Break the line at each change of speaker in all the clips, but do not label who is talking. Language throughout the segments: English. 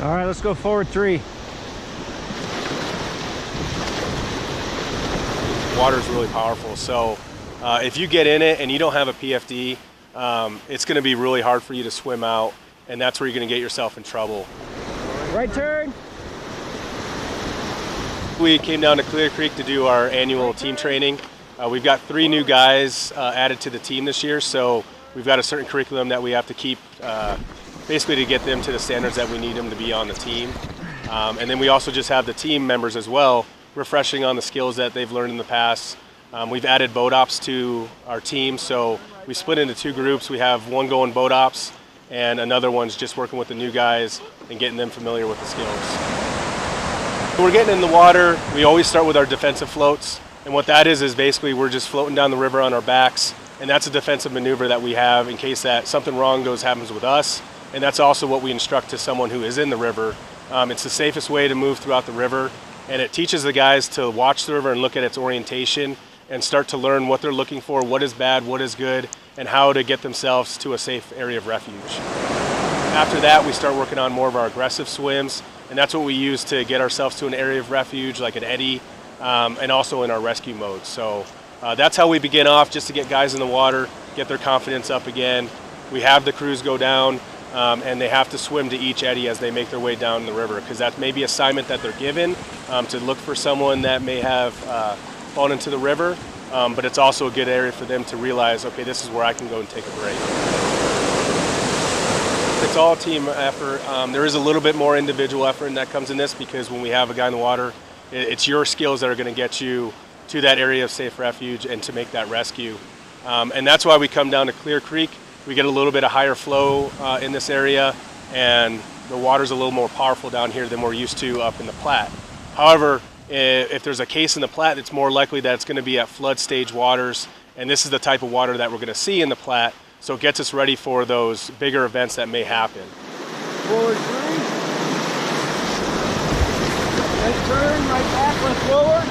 All right, let's go forward 3.
Water is really powerful, so if you get in it and you don't have a PFD, it's going to be really hard for you to swim out, and that's where you're going to get yourself in trouble.
Right turn.
We came down to Clear Creek to do our annual team training. We've got 3 new guys added to the team this year, so we've got a certain curriculum that we have to keep basically to get them to the standards that we need them to be on the team. And then we also just have the team members as well, refreshing on the skills that they've learned in the past. We've added boat ops to our team, so we split into 2 groups. We have one going boat ops, and another one's just working with the new guys and getting them familiar with the skills. When we're getting in the water, we always start with our defensive floats, and what that is basically we're just floating down the river on our backs, and that's a defensive maneuver that we have in case that something wrong happens with us, and that's also what we instruct to someone who is in the river. It's the safest way to move throughout the river, and it teaches the guys to watch the river and look at its orientation and start to learn what they're looking for, what is bad, what is good, and how to get themselves to a safe area of refuge. After that, we start working on more of our aggressive swims, and that's what we use to get ourselves to an area of refuge like an eddy, and also in our rescue mode. So that's how we begin off, just to get guys in the water, get their confidence up again. We have the crews go down, and they have to swim to each eddy as they make their way down the river, because that may be assignment that they're given to look for someone that may have fallen into the river, but it's also a good area for them to realize, okay, this is where I can go and take a break. It's all team effort. There is a little bit more individual effort that comes in this, because when we have a guy in the water, it's your skills that are going to get you to that area of safe refuge and to make that rescue. And that's why we come down to Clear Creek. We get a little bit of higher flow in this area, and the water's a little more powerful down here than we're used to up in the Platte. However, if there's a case in the Platte, it's more likely that it's going to be at flood stage waters, and this is the type of water that we're going to see in the Platte, so it gets us ready for those bigger events that may happen.
Forward 3. Right turn, right back, left forward.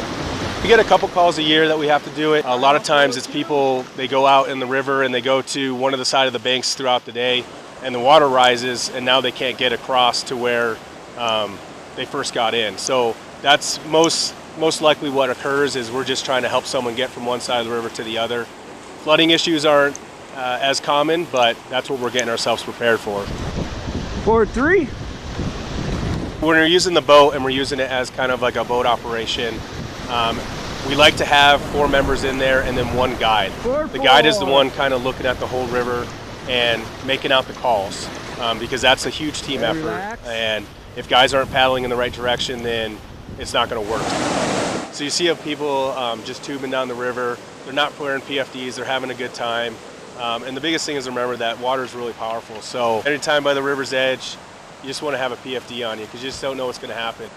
We get a couple calls a year that we have to do it. A lot of times it's people, they go out in the river and they go to one of the side of the banks throughout the day, and the water rises, and now they can't get across to where they first got in. So that's most likely what occurs, is we're just trying to help someone get from one side of the river to the other. Flooding issues aren't as common, but that's what we're getting ourselves prepared for.
Forward 3.
When we're using the boat and we're using it as kind of like a boat operation, we like to have 4 members in there and then 1 guide. The guide is the one kind of looking at the whole river and making out the calls, because that's a huge team effort, and if guys aren't paddling in the right direction, then it's not going to work. So you see people just tubing down the river. They're not wearing PFDs, they're having a good time. And the biggest thing is, remember that water is really powerful. So anytime by the river's edge, you just want to have a PFD on you, because you just don't know what's going to happen.